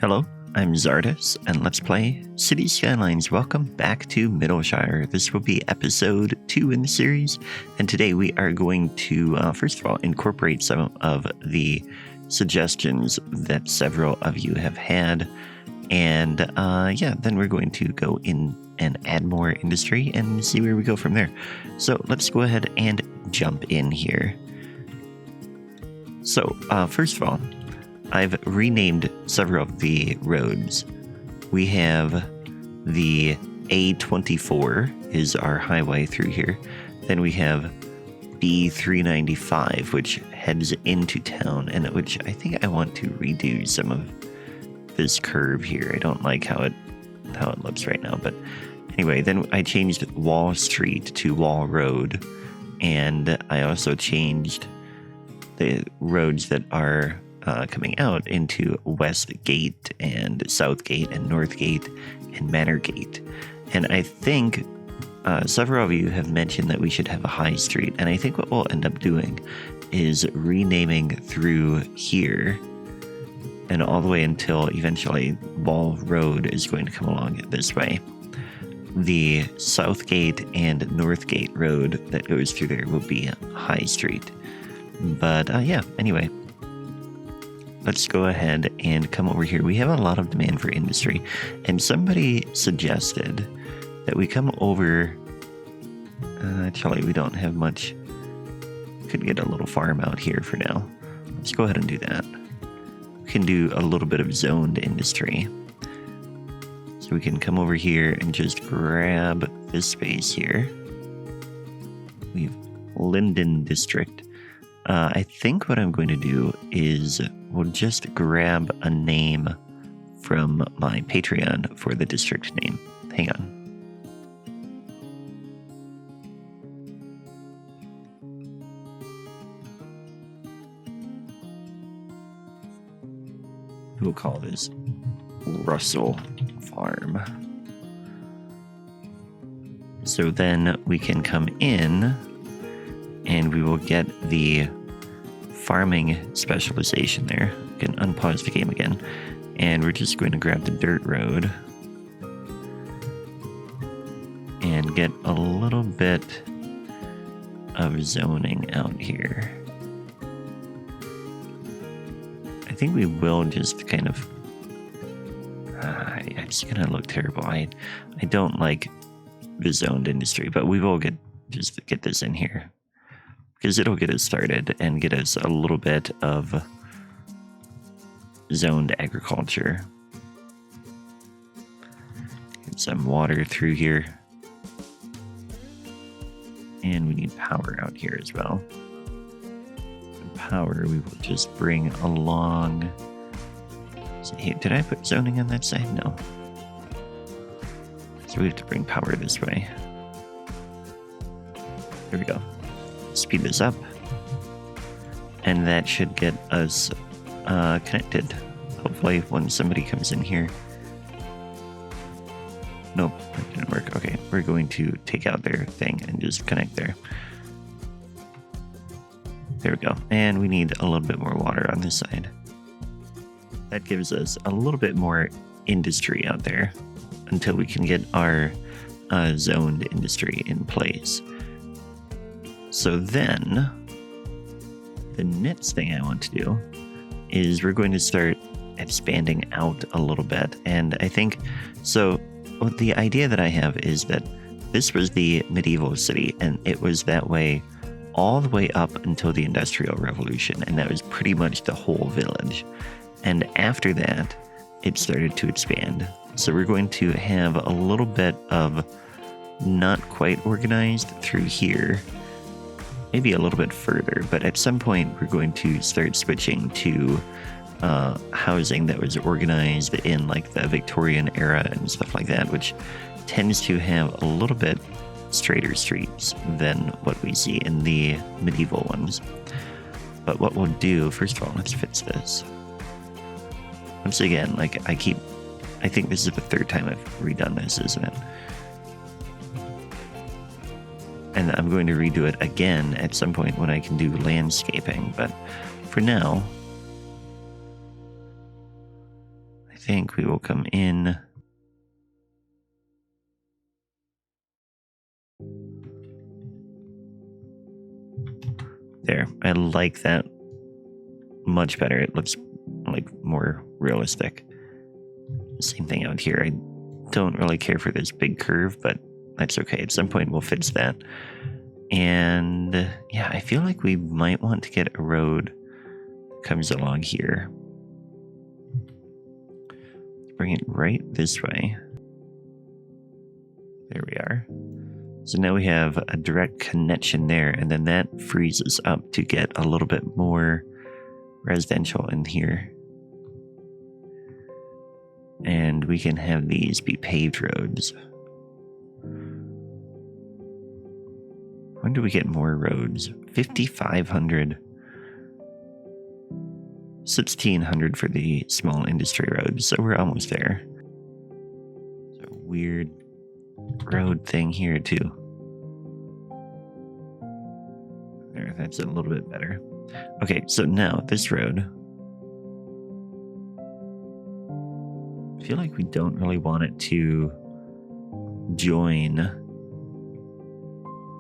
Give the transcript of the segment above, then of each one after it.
Hello, I'm Czardus, and let's play City Skylines. Welcome back to Middleshire. This will be episode 2 in the series, and today we are going to, first of all, incorporate some of the suggestions that several of you have had, and then we're going to go in and add more industry and see where we go from there. So let's go ahead and jump in here. So, first of all, I've renamed several of the roads. We have the A24 is our highway through here. Then we have B395, which heads into town, and which I think I want to redo some of this curve here. I don't like how it looks right now, but anyway, then I changed Wall Street to Wall Road, and I also changed the roads that are coming out into West Gate and South Gate and North Gate and Manor Gate. And I think several of you have mentioned that we should have a high street. And I think what we'll end up doing is renaming through here and all the way until eventually Wall Road is going to come along this way. The South Gate and North Gate road that goes through there will be High Street. But anyway, let's go ahead and come over here. We have a lot of demand for industry, and somebody suggested that we come over. Actually, we don't have much. Could get a little farm out here for now. Let's go ahead and do that. We can do a little bit of zoned industry. So we can come over here and just grab this space here. We've Linden District. I think what I'm going to do is we'll just grab a name from my Patreon for the district name. Hang on. We'll call this Russell Farm. So then we can come in and we will get the farming specialization there. We can unpause the game again, and we're just going to grab the dirt road and get a little bit of zoning out here. I think we will just kind of it's gonna look terrible. I don't like the zoned industry, but we will get this in here, because it'll get us started and get us a little bit of zoned agriculture. Get some water through here. And we need power out here as well. And power we will just bring along. Hey, did I put zoning on that side? No. So we have to bring power this way. There we go. Speed this up, and that should get us connected. Hopefully when somebody comes in here. Nope, that didn't work. Okay, we're going to take out their thing and just connect there. There we go. And we need a little bit more water on this side. That gives us a little bit more industry out there until we can get our zoned industry in place. So then, the next thing I want to do is we're going to start expanding out a little bit. And I think, the idea that I have is that this was the medieval city, and it was that way all the way up until the Industrial Revolution, and that was pretty much the whole village. And after that, it started to expand. So we're going to have a little bit of not quite organized through here, maybe a little bit further, but at some point we're going to start switching to housing that was organized in like the Victorian era and stuff like that, which tends to have a little bit straighter streets than what we see in the medieval ones. But what we'll do, first of all, let's fix this. Once again, I think this is the third time I've redone this, isn't it? And I'm going to redo it again at some point when I can do landscaping. But for now, think we will come in. There, I like that much better. It looks like more realistic. Same thing out here. I don't really care for this big curve, but that's okay. At some point we'll fix that. And yeah, I feel like we might want to get a road that comes along here. Bring it right this way. There we are. So now we have a direct connection there, and then that frees us up to get a little bit more residential in here. And we can have these be paved roads. When do we get more roads? 5,500. 1,600 for the small industry roads, so we're almost there. There's a weird road thing here too. There, that's a little bit better. Okay, so now this road. I feel like we don't really want it to join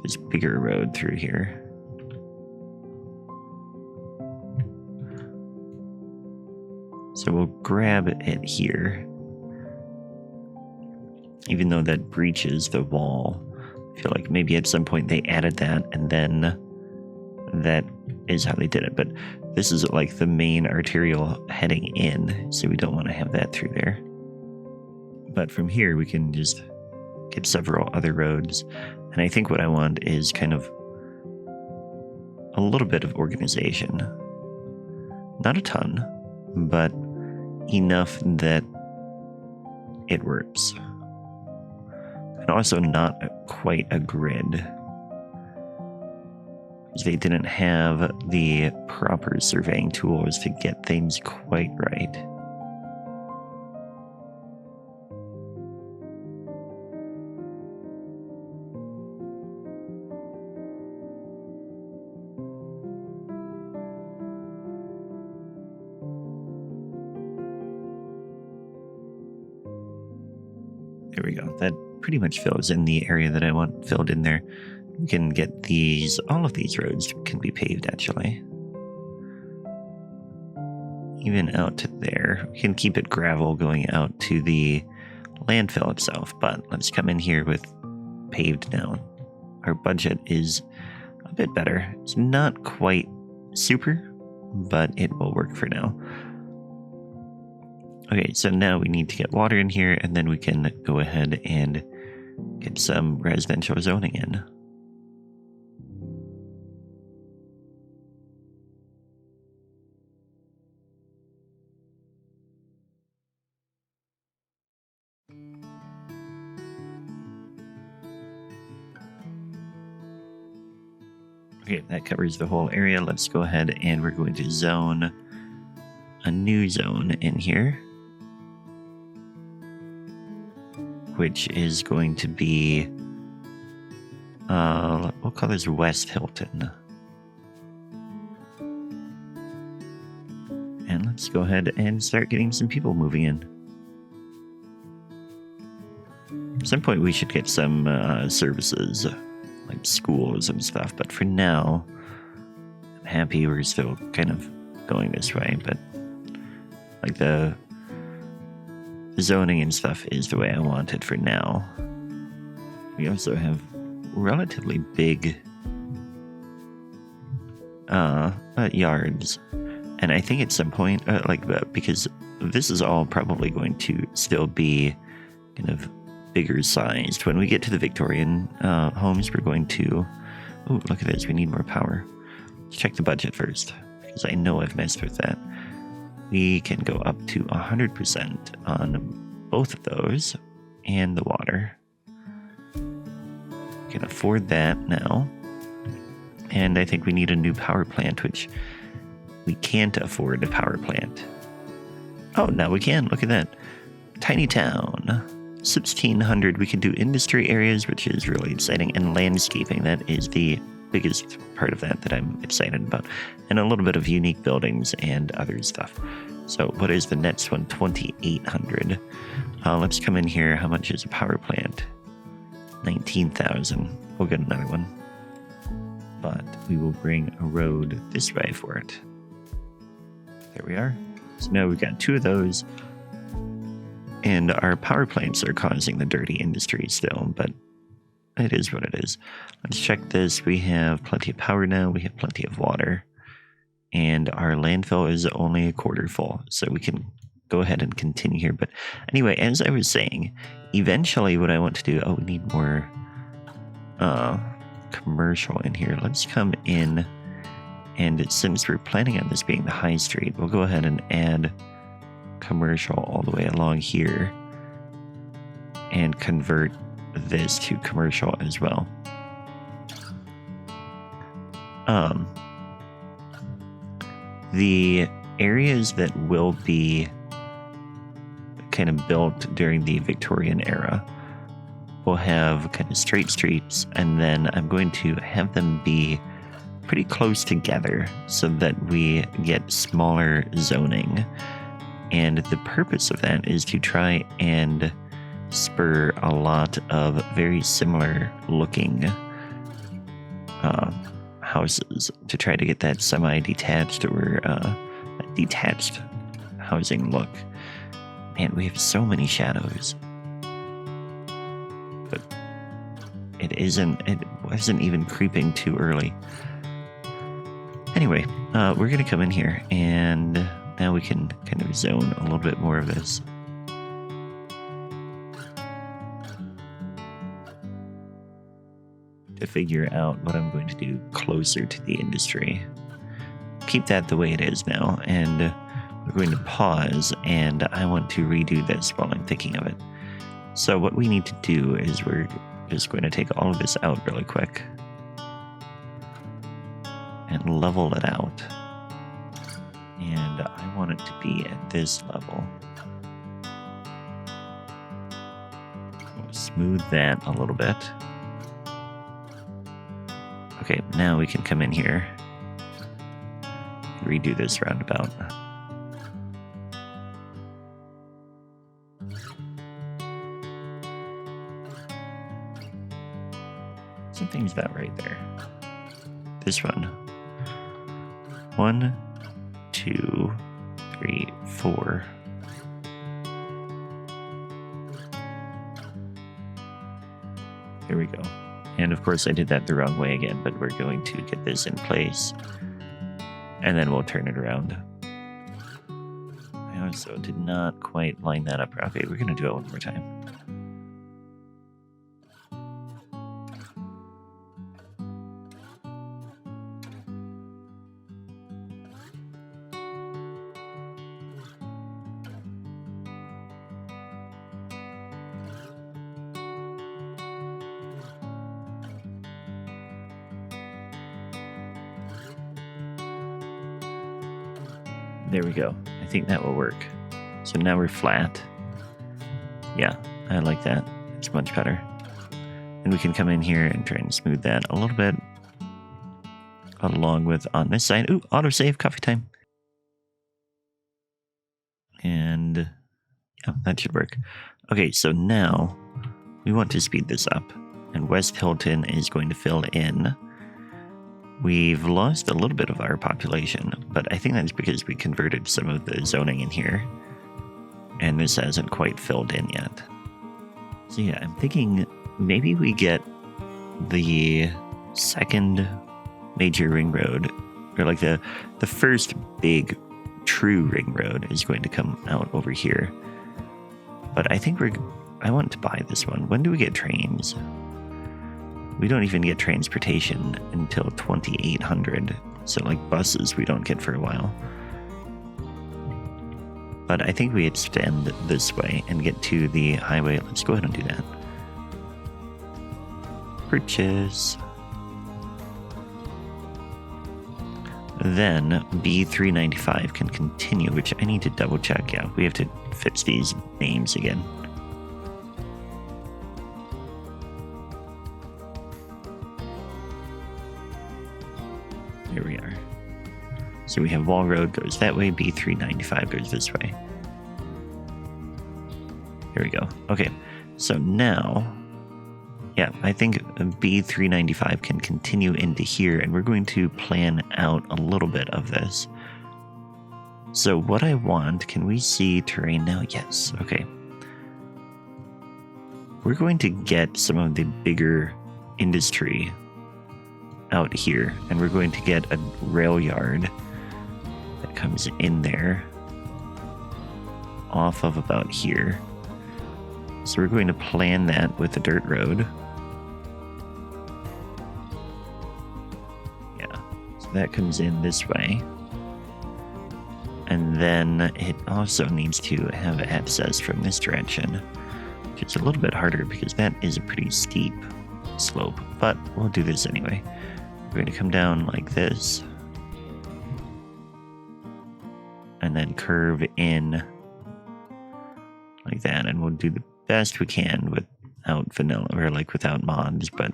this bigger road through here. So we'll grab it here. Even though that breaches the wall, I feel like maybe at some point they added that, and then that is how they did it. But this is like the main arterial heading in, so we don't want to have that through there. But from here, we can just get several other roads. And I think what I want is kind of a little bit of organization. Not a ton, but enough that it works. And also not quite a grid. They didn't have the proper surveying tools to get things quite right. There we go. That pretty much fills in the area that I want filled in there. We can get these, all of these roads can be paved actually. Even out to there. We can keep it gravel going out to the landfill itself, but let's come in here with paved now. Our budget is a bit better. It's not quite super, but it will work for now. Okay, so now we need to get water in here, and then we can go ahead and get some residential zoning in. Okay, that covers the whole area. Let's go ahead and we're going to zone a new zone in here, which is going to be, we'll call this West Hilton. And let's go ahead and start getting some people moving in. At some point we should get some services, like schools and stuff, but for now, I'm happy we're still kind of going this way, but like the zoning and stuff is the way I want it for now. We also have relatively big yards, and I think at some point, because this is all probably going to still be kind of bigger sized. When we get to the Victorian homes, we're going to, oh, look at this, we need more power. Let's check the budget first, because I know I've messed with that. We can go up to 100% on both of those and the water. We can afford that now. And I think we need a new power plant, which we can't afford a power plant. Oh, now we can. Look at that. Tiny town. 1,600. We can do industry areas, which is really exciting, and landscaping. That is the biggest part of that I'm excited about, and a little bit of unique buildings and other stuff. So what is the next one? 2,800. Let's come in here. How much is a power plant? 19,000. We'll get another one. But we will bring a road this way for it. There we are. So now we've got 2 of those. And our power plants are causing the dirty industry still, but it is what it is. Let's check this. We have plenty of power now. We have plenty of water. And our landfill is only a quarter full, so we can go ahead and continue here. But anyway, as I was saying, eventually what I want to do... Oh, we need more commercial in here. Let's come in, and since we're planning on this being the high street, we'll go ahead and add commercial all the way along here and convert this to commercial as well. The areas that will be kind of built during the Victorian era will have kind of straight streets, and then I'm going to have them be pretty close together so that we get smaller zoning. And the purpose of that is to try and spur a lot of very similar looking houses to try to get that semi-detached or detached housing look. Man, we have so many shadows. But it wasn't even creeping too early. Anyway, we're going to come in here, and now we can kind of zone a little bit more of this. To figure out what I'm going to do closer to the industry. Keep that the way it is now, and we're going to pause, and I want to redo this while I'm thinking of it. So what we need to do is we're just going to take all of this out really quick and level it out. And I want it to be at this level. We'll smooth that a little bit. Okay, now we can come in here, redo this roundabout. Something's not right there. This one. 1, 2, 3, 4. Here we go. And of course I did that the wrong way again, but we're going to get this in place and then we'll turn it around. I also did not quite line that up. Okay, we're going to do it one more time. There we go. I think that will work. So now we're flat. Yeah, I like that. It's much better. And we can come in here and try and smooth that a little bit. Along with on this side. Ooh, autosave, coffee time. And yeah, that should work. Okay, so now we want to speed this up. And West Hilton is going to fill in. We've lost a little bit of our population, but I think that's because we converted some of the zoning in here, and this hasn't quite filled in yet. So yeah, I'm thinking maybe we get the second major ring road, or like the first big true ring road is going to come out over here. But I think I want to buy this one. When do we get trains? We don't even get transportation until 2,800. So like buses we don't get for a while. But I think we extend this way and get to the highway. Let's go ahead and do that. Purchase. Then B395 can continue, which I need to double check. Yeah, we have to fix these names again. Here we are. So we have Wall Road goes that way, B395 goes this way. There we go. Okay, so now, yeah, I think B395 can continue into here, and we're going to plan out a little bit of this. So what I want, can we see terrain now? Yes, okay. We're going to get some of the bigger industry out here, and we're going to get a rail yard that comes in there off of about here. So we're going to plan that with the dirt road. Yeah, so that comes in this way. And then it also needs to have access from this direction, which is a little bit harder because that is a pretty steep slope, but we'll do this anyway. We're going to come down like this and then curve in like that, and we'll do the best we can without vanilla, or like without mods, but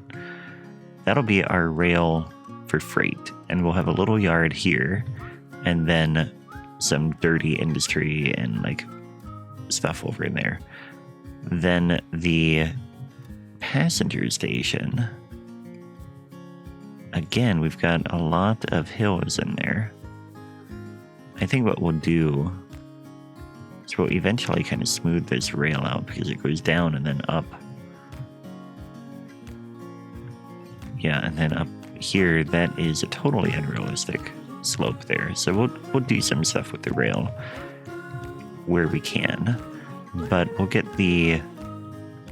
that'll be our rail for freight, and we'll have a little yard here and then some dirty industry and like stuff over in there. Then the passenger station, again, we've got a lot of hills in there. I think what we'll do is we'll eventually kind of smooth this rail out because it goes down and then up. Yeah, and then up here, that is a totally unrealistic slope there. So we'll do some stuff with the rail where we can, but we'll get the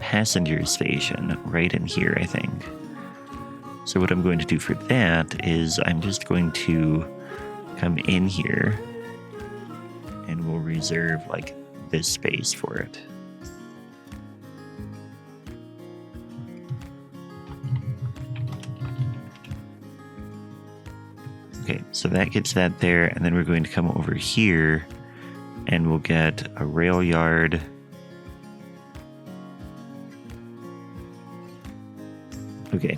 passenger station right in here, I think. So what I'm going to do for that is I'm just going to come in here and we'll reserve like this space for it. Okay, so that gets that there, and then we're going to come over here and we'll get a rail yard. Okay,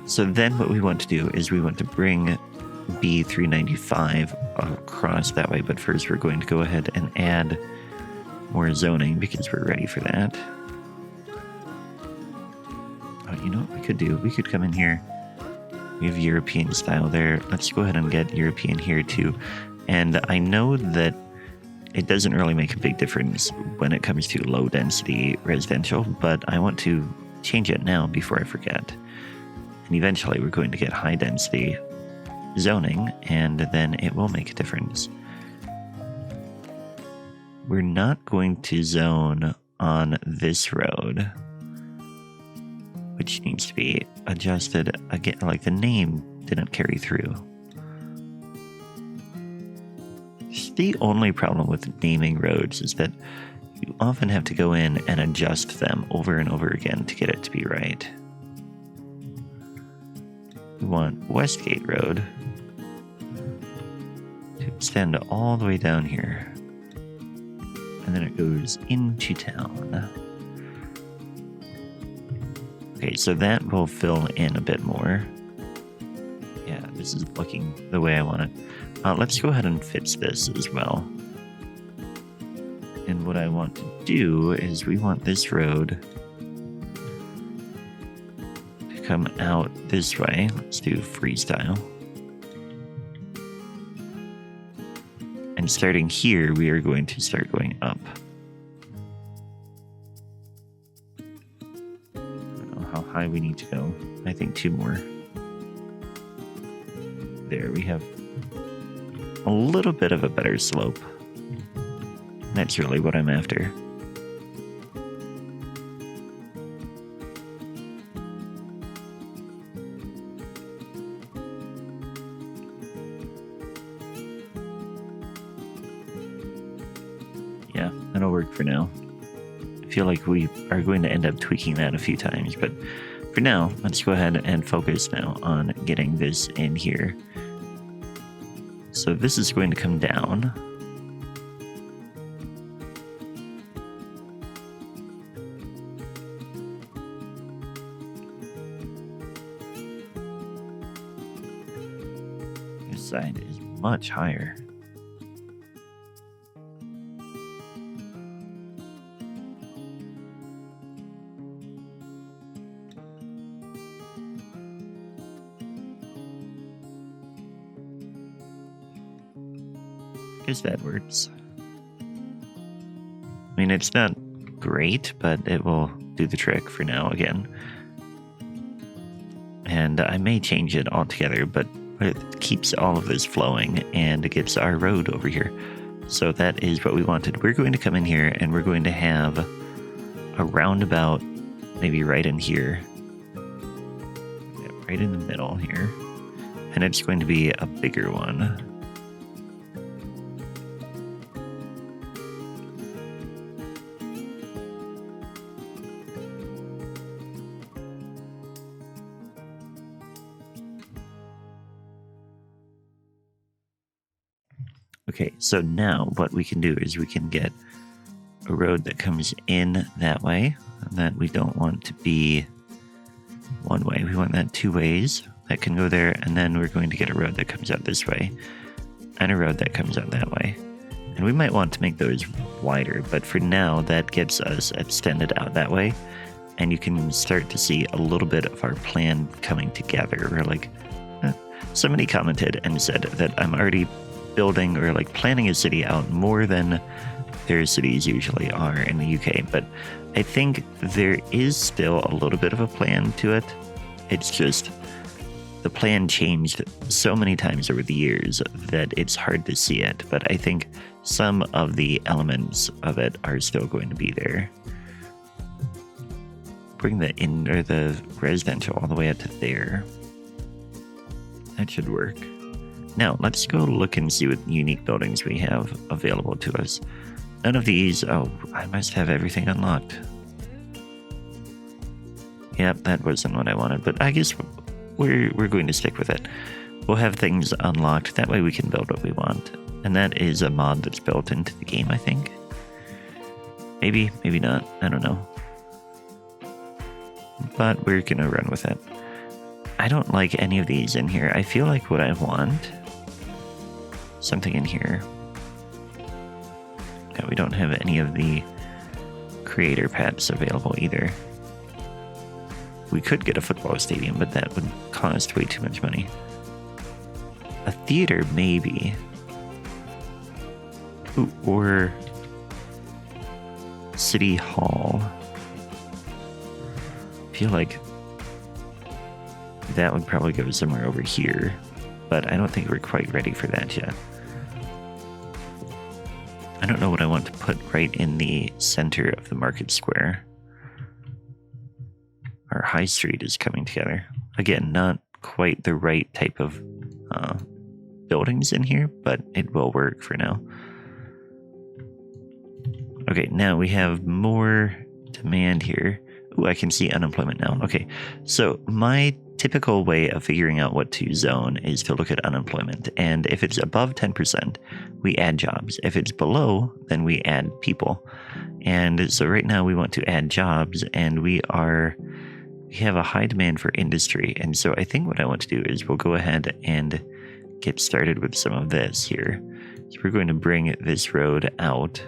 so then what we want to do is we want to bring B395 across that way, but first we're going to go ahead and add more zoning because we're ready for that. Oh, you know what we could do? We could come in here. We have European style there. Let's go ahead and get European here too. And I know that it doesn't really make a big difference when it comes to low density residential, but I want to change it now before I forget. And eventually we're going to get high density zoning, and then it will make a difference. We're not going to zone on this road, which needs to be adjusted again. Like the name didn't carry through. The only problem with naming roads is that you often have to go in and adjust them over and over again to get it to be right. We want Westgate Road to extend all the way down here. And then it goes into town. Okay, so that will fill in a bit more. Yeah, this is looking the way I want it. Let's go ahead and fix this as well. And what I want to do is we want this road to come out this way. Let's do freestyle. And starting here, we are going to start going up. I don't know how high we need to go. I think 2 more. There, we have a little bit of a better slope. That's really what I'm after. Yeah, that'll work for now. I feel like we are going to end up tweaking that a few times, but for now, let's go ahead and focus now on getting this in here. So this is going to come down. This side is much higher. I guess that works. I mean, it's not great, but it will do the trick for now again. And I may change it altogether, but it keeps all of this flowing and it gets our road over here. So that is what we wanted. We're going to come in here and we're going to have a roundabout, maybe right in here. Yeah, right in the middle here. And it's going to be a bigger one. Okay, so now what we can do is we can get a road that comes in that way, and that we don't want to be one way. We want that two ways. That can go there, and then we're going to get a road that comes out this way, and a road that comes out that way. And we might want to make those wider, but for now, that gets us extended out that way, and you can start to see a little bit of our plan coming together. We're like, somebody commented and said that I'm already building or like planning a city out more than their cities usually are in the UK, but I think there is still a little bit of a plan to it. It's just the plan changed so many times over the years that it's hard to see it, but I think some of the elements of it are still going to be there. Bring the in or the residential all the way up to there. That should work. Now, let's go look and see what unique buildings we have available to us. None of these... Oh, I must have everything unlocked. Yep, that wasn't what I wanted, but I guess we're going to stick with it. We'll have things unlocked. That way we can build what we want. And that is a mod that's built into the game, I think. Maybe, maybe not. I don't know. But we're going to run with it. I don't like any of these in here. I feel like what I want... something in here. Yeah, we don't have any of the creator pets available either. We could get a football stadium, but that would cost way too much money. A theater, maybe. Ooh, or City Hall. I feel like that would probably go somewhere over here, but I don't think we're quite ready for that yet. I don't know what I want to put right in the center of the market square. Our high street is coming together. Again, not quite the right type of buildings in here, but it will work for now. Okay, now we have more demand here. Ooh, I can see unemployment now. Okay, so my typical way of figuring out what to zone is to look at unemployment. And if it's above 10%, we add jobs. If it's below, then we add people. And so right now we want to add jobs, and we have a high demand for industry. And so I think what I want to do is we'll go ahead and get started with some of this here. So we're going to bring this road out.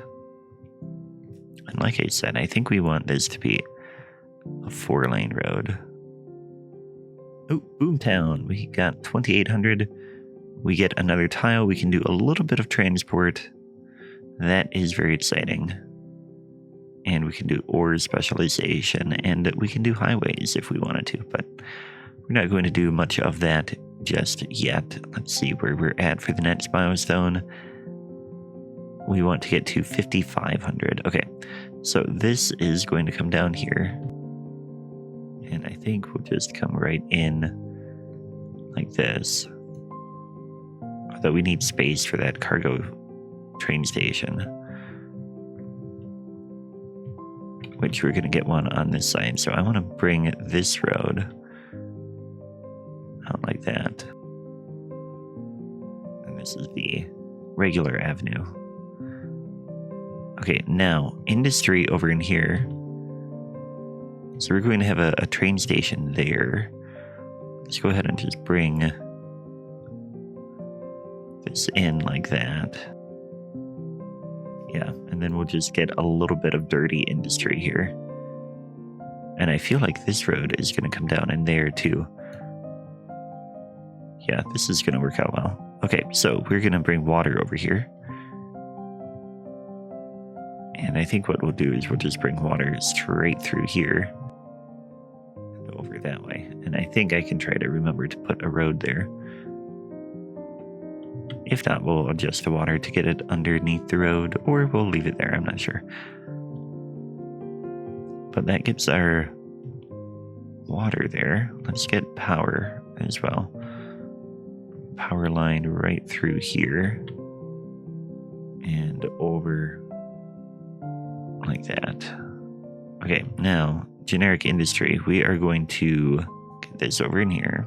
And like I said, I think we want this to be a 4-lane road. Oh, Boomtown. We got 2,800. We get another tile. We can do a little bit of transport. That is very exciting. And we can do ore specialization. And we can do highways if we wanted to. But we're not going to do much of that just yet. Let's see where we're at for the next milestone. We want to get to 5,500. Okay, so this is going to come down here. And I think we'll just come right in like this. Although we need space for that cargo train station. Which we're going to get one on this side. So I want to bring this road out like that. And this is the regular avenue. Okay, now industry over in here. So we're going to have a train station there. Let's go ahead and just bring this in like that. Yeah, and then we'll just get a little bit of dirty industry here. And I feel like this road is going to come down in there too. Yeah, this is going to work out well. Okay, so we're going to bring water over here. And I think what we'll do is we'll just bring water straight through here. And over that way. And I think I can try to remember to put a road there. If not, we'll adjust the water to get it underneath the road, or we'll leave it there, I'm not sure. But that gives our water there. Let's get power as well. Power line right through here. And over like that. Okay, now, generic industry. We are going to get this over in here.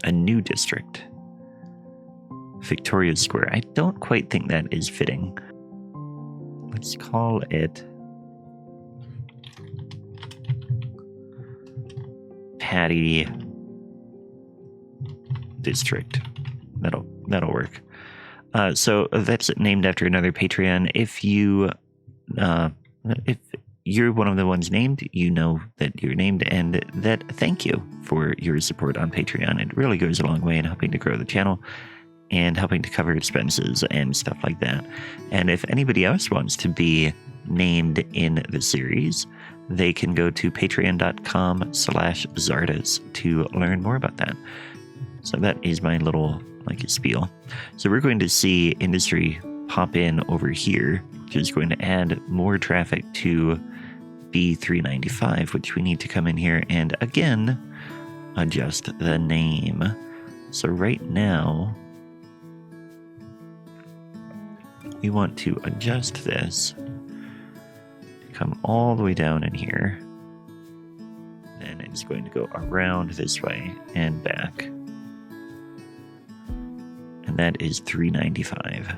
A new district. Victoria Square. I don't quite think that is fitting. Let's call it Patty District. That'll work. So that's named after another Patreon. If you're one of the ones named, you know that you're named, and that thank you for your support on Patreon. It really goes a long way in helping to grow the channel and helping to cover expenses and stuff like that. And if anybody else wants to be named in the series, they can go to patreon.com/Czardus to learn more about that. So that is my little spiel. So we're going to see industry pop in over here, which is going to add more traffic to B395, which we need to come in here and again adjust the name. So right now we want to adjust this to come all the way down in here. And it's going to go around this way and back. And that is 395.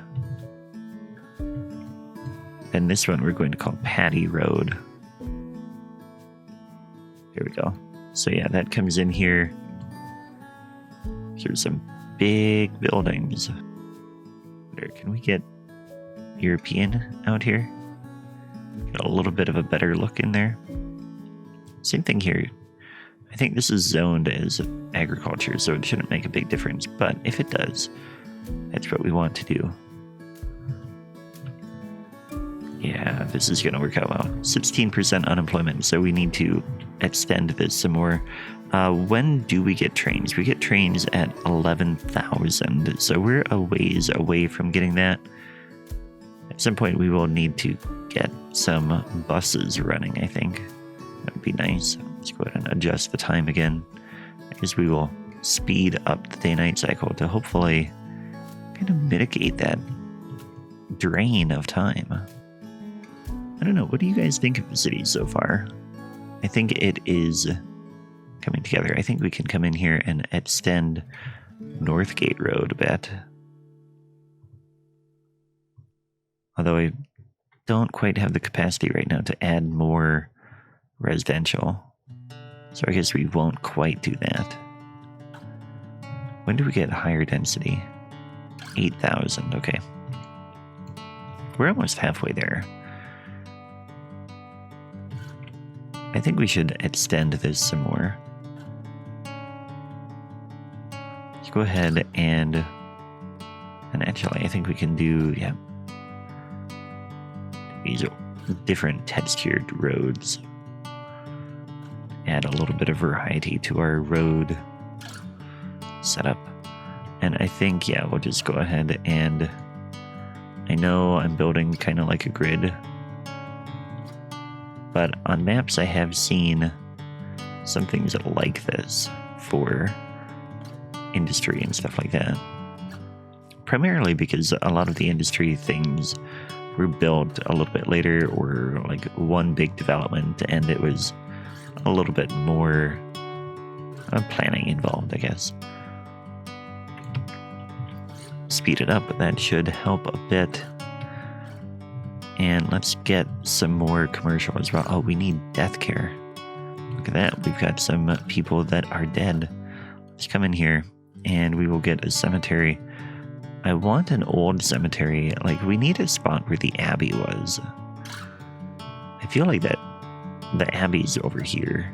And this one we're going to call Patty Road. There we go. So yeah, that comes in here. Here's some big buildings. Can we get European out here? Get a little bit of a better look in there. Same thing here. I think this is zoned as agriculture, so it shouldn't make a big difference. But if it does, that's what we want to do. Yeah, this is going to work out well. 16% unemployment, so we need to extend this some more. When do we get trains? We get trains at 11,000, so we're a ways away from getting that. At some point, we will need to get some buses running, I think. That would be nice. Let's go ahead and adjust the time again, because we will speed up the day-night cycle to hopefully kind of mitigate that drain of time. I don't know. What do you guys think of the city so far? I think it is coming together. I think we can come in here and extend Northgate Road a bit. Although I don't quite have the capacity right now to add more residential. So I guess we won't quite do that. When do we get higher density? 8,000. Okay. We're almost halfway there. I think we should extend this some more. Let's go ahead and actually I think we can do, yeah, these different textured roads. Add a little bit of variety to our road setup. And I think, yeah, we'll just go ahead and I know I'm building kind of like a grid. But on maps, I have seen some things like this for industry and stuff like that. Primarily because a lot of the industry things were built a little bit later or like one big development, and it was a little bit more planning involved, I guess. Speed it up, but that should help a bit. And let's get some more commercial as well. Oh, we need death care. Look at that. We've got some people that are dead. Let's come in here and we will get a cemetery I want an old cemetery. Like, we need a spot where the Abbey was. I feel like that the Abbey's over here.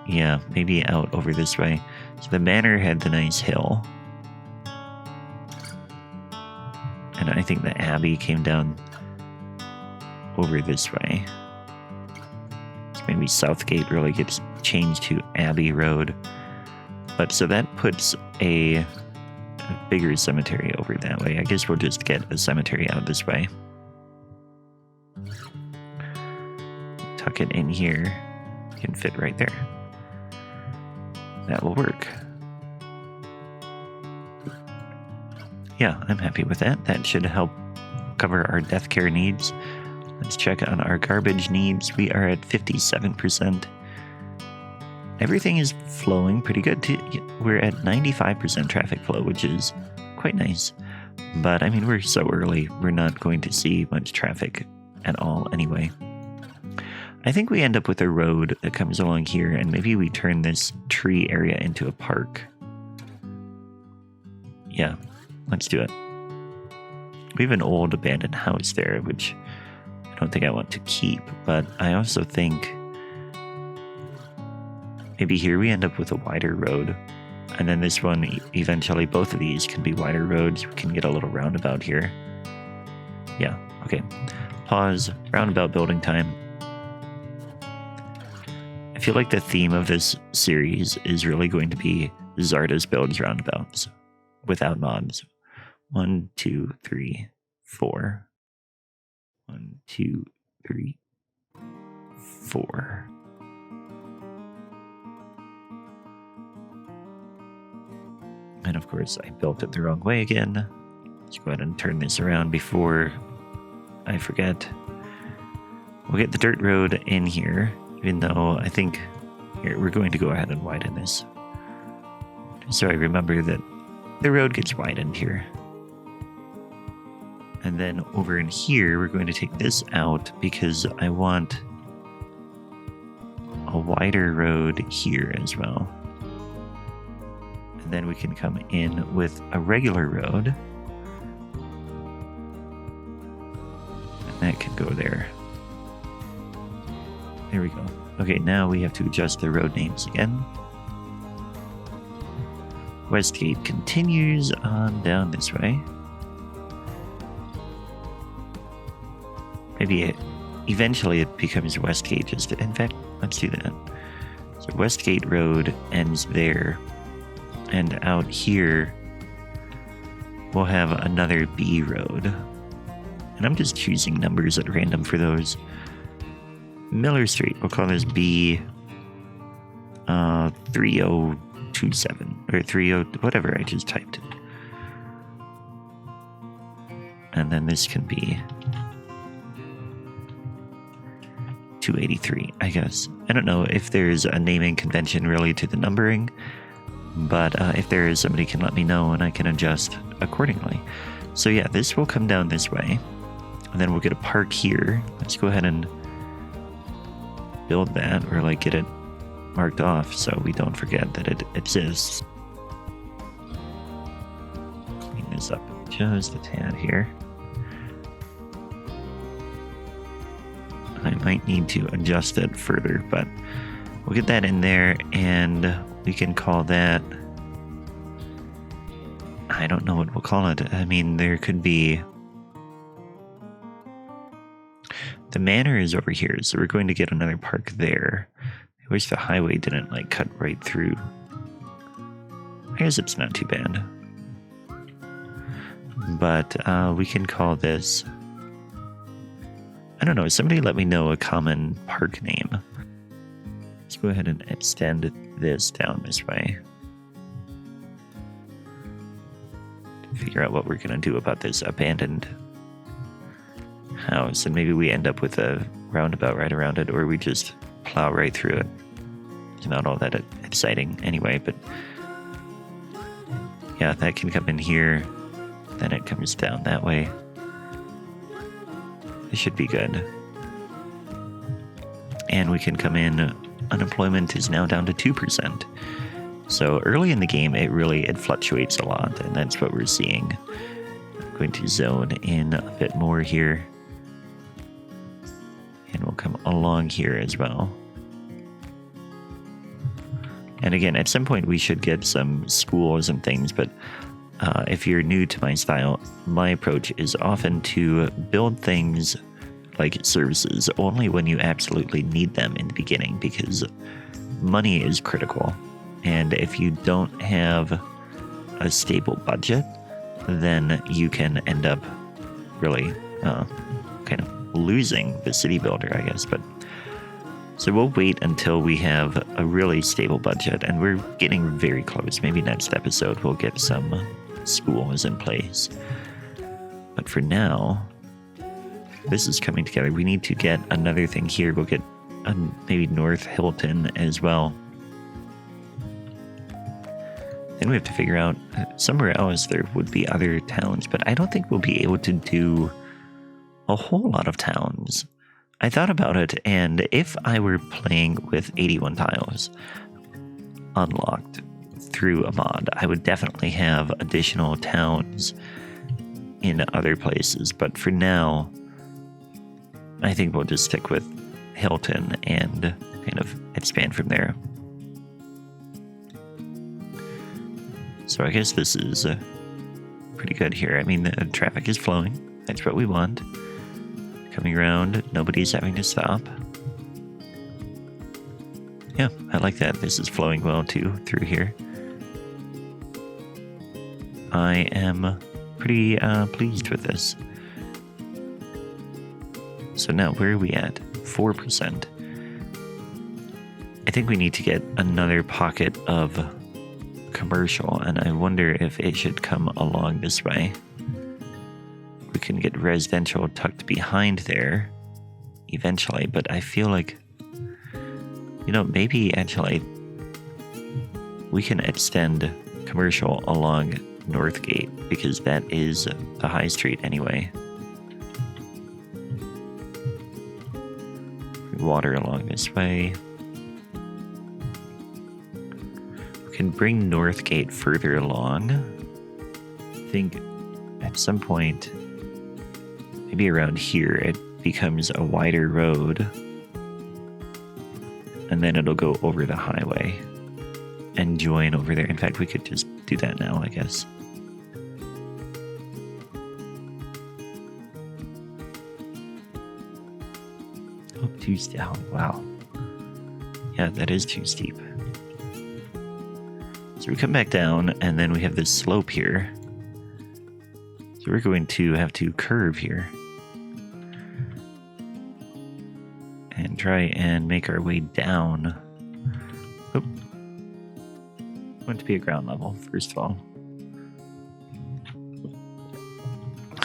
Yeah, maybe out over this way. So the manor had the nice hill. And I think the Abbey came down over this way. So maybe Southgate really gets changed to Abbey Road. But so that puts a bigger cemetery over that way. I guess we'll just get a cemetery out this way. Tuck it in here. Can fit right there. That will work. Yeah, I'm happy with that. That should help cover our death care needs. Let's check on our garbage needs. We are at 57%. Everything is flowing pretty good. We're at 95% traffic flow, which is quite nice. But, I mean, we're so early. We're not going to see much traffic at all anyway. I think we end up with a road that comes along here, and maybe we turn this tree area into a park. Yeah, let's do it. We have an old abandoned house there, which I don't think I want to keep, but I also think maybe here we end up with a wider road, and then this one, eventually both of these can be wider roads. We can get a little roundabout here. Yeah, okay. Pause, roundabout building time. I feel like the theme of this series is really going to be Czardus builds roundabouts without mods. 1, 2, 3, 4. 1, 2, 3, 4. And of course, I built it the wrong way again. Let's go ahead and turn this around before I forget. We'll get the dirt road in here. Even though I think here we're going to go ahead and widen this. So I remember that the road gets widened here. And then over in here, we're going to take this out because I want a wider road here as well. And then we can come in with a regular road. And that can go there. There we go. Okay, now we have to adjust the road names again. Westgate continues on down this way. Maybe eventually it becomes Westgate. Just in fact, let's do that. So Westgate Road ends there. And out here, we'll have another B road. And I'm just choosing numbers at random for those. Miller Street, we'll call this B 3027 or 30, whatever I just typed it. And then this can be 283, I guess. I don't know if there's a naming convention really to the numbering, but if there is, somebody can let me know and I can adjust accordingly. So yeah, this will come down this way, and then we'll get a park here. Let's go ahead and build that, or like get it marked off so we don't forget that it exists. Clean this up just a tad here. I might need to adjust it further, but we'll get that in there, and we can call that, I don't know what we'll call it. I mean, there could be, the manor is over here, so we're going to get another park there. I wish the highway didn't like cut right through. I guess it's not too bad. But we can call this, I don't know, somebody let me know a common park name. Let's go ahead and extend this down this way. Figure out what we're going to do about this abandoned house, and maybe we end up with a roundabout right around it, or we just plow right through it. It's not all that exciting anyway, but yeah, that can come in here, then it comes down that way. It should be good. And we can come in, unemployment is now down to 2%. So early in the game, it fluctuates a lot, and that's what we're seeing. I'm going to zone in a bit more here. And we'll come along here as well. And again, at some point we should get some schools and things, but if you're new to my style, my approach is often to build things like services only when you absolutely need them in the beginning, because money is critical. And if you don't have a stable budget, then you can end up really kind of losing the city builder, I guess. But so we'll wait until we have a really stable budget, and we're getting very close. Maybe next episode we'll get some schools in place. But for now, this is coming together. We need to get another thing here. We'll get maybe North Hilton as well. Then we have to figure out somewhere else there would be other towns, but I don't think we'll be able to do a whole lot of towns. I thought about it, and if I were playing with 81 tiles unlocked through a mod, I would definitely have additional towns in other places. But for now, I think we'll just stick with Hilton and kind of expand from there. So I guess this is pretty good here. I mean, the traffic is flowing. That's what we want. Coming around, nobody's having to stop. Yeah, I like that. This is flowing well too through here. I am pretty pleased with this. So now, where are we at? 4%. I think we need to get another pocket of commercial, and I wonder if it should come along this way. We can get residential tucked behind there eventually, but I feel like, maybe actually we can extend commercial along Northgate, because that is the high street anyway. Water along this way. We can bring Northgate further along. I think at some point, maybe around here, it becomes a wider road, and then it'll go over the highway and join over there. In fact, we could just do that now, I guess. Oh, too steep. Oh, wow. Yeah, that is too steep. So we come back down, and then we have this slope here. So we're going to have to curve here and try and make our way down. Oh. I want it to be a ground level, first of all.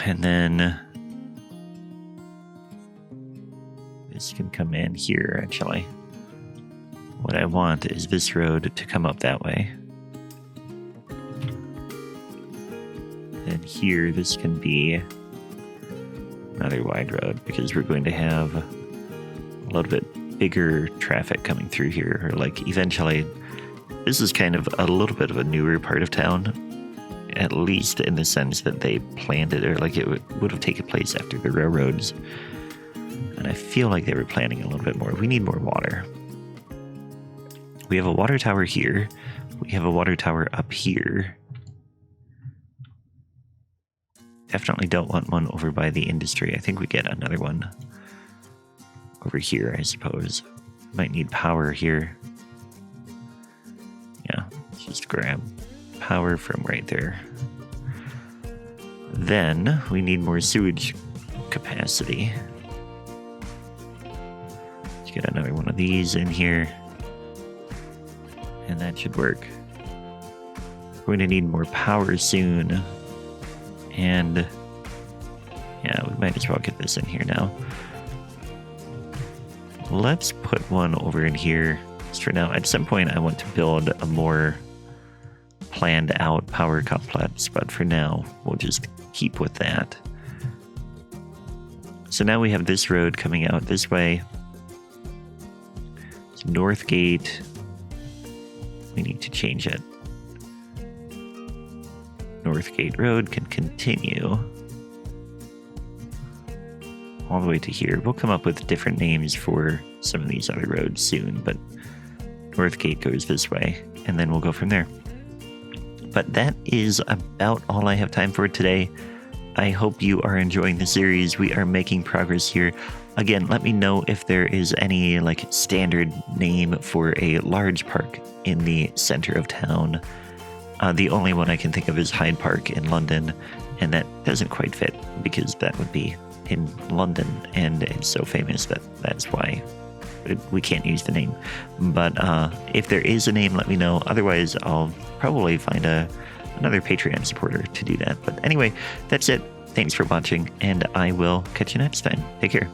And then this can come in here, actually. What I want is this road to come up that way. And here, this can be another wide road, because we're going to have a little bit bigger traffic coming through here. Or like eventually, this is kind of a little bit of a newer part of town, at least in the sense that they planned it, or like it would have taken place after the railroads. And I feel like they were planning a little bit more. We need more water. We have a water tower here. We have a water tower up here. Definitely don't want one over by the industry. I think we get another one over here, I suppose. Might need power here. Yeah, let's just grab power from right there. Then we need more sewage capacity. Let's get another one of these in here. And that should work. We're going to need more power soon. And yeah, we might as well get this in here now. Let's put one over in here just for now. At some point, I want to build a more planned out power complex, but for now, we'll just keep with that. So now we have this road coming out this way. So Northgate we need to change it. Northgate Road can continue all the way to here. We'll come up with different names for some of these other roads soon, but Northgate goes this way, and then we'll go from there. But that is about all I have time for today. I hope you are enjoying the series. We are making progress here. Again, let me know if there is any like standard name for a large park in the center of town. The only one I can think of is Hyde Park in London, and that doesn't quite fit because that would be in London, and it's so famous that that's why we can't use the name. But if there is a name, let me know. Otherwise, I'll probably find another Patreon supporter to do that. But anyway, that's it. Thanks for watching, and I will catch you next time. Take care.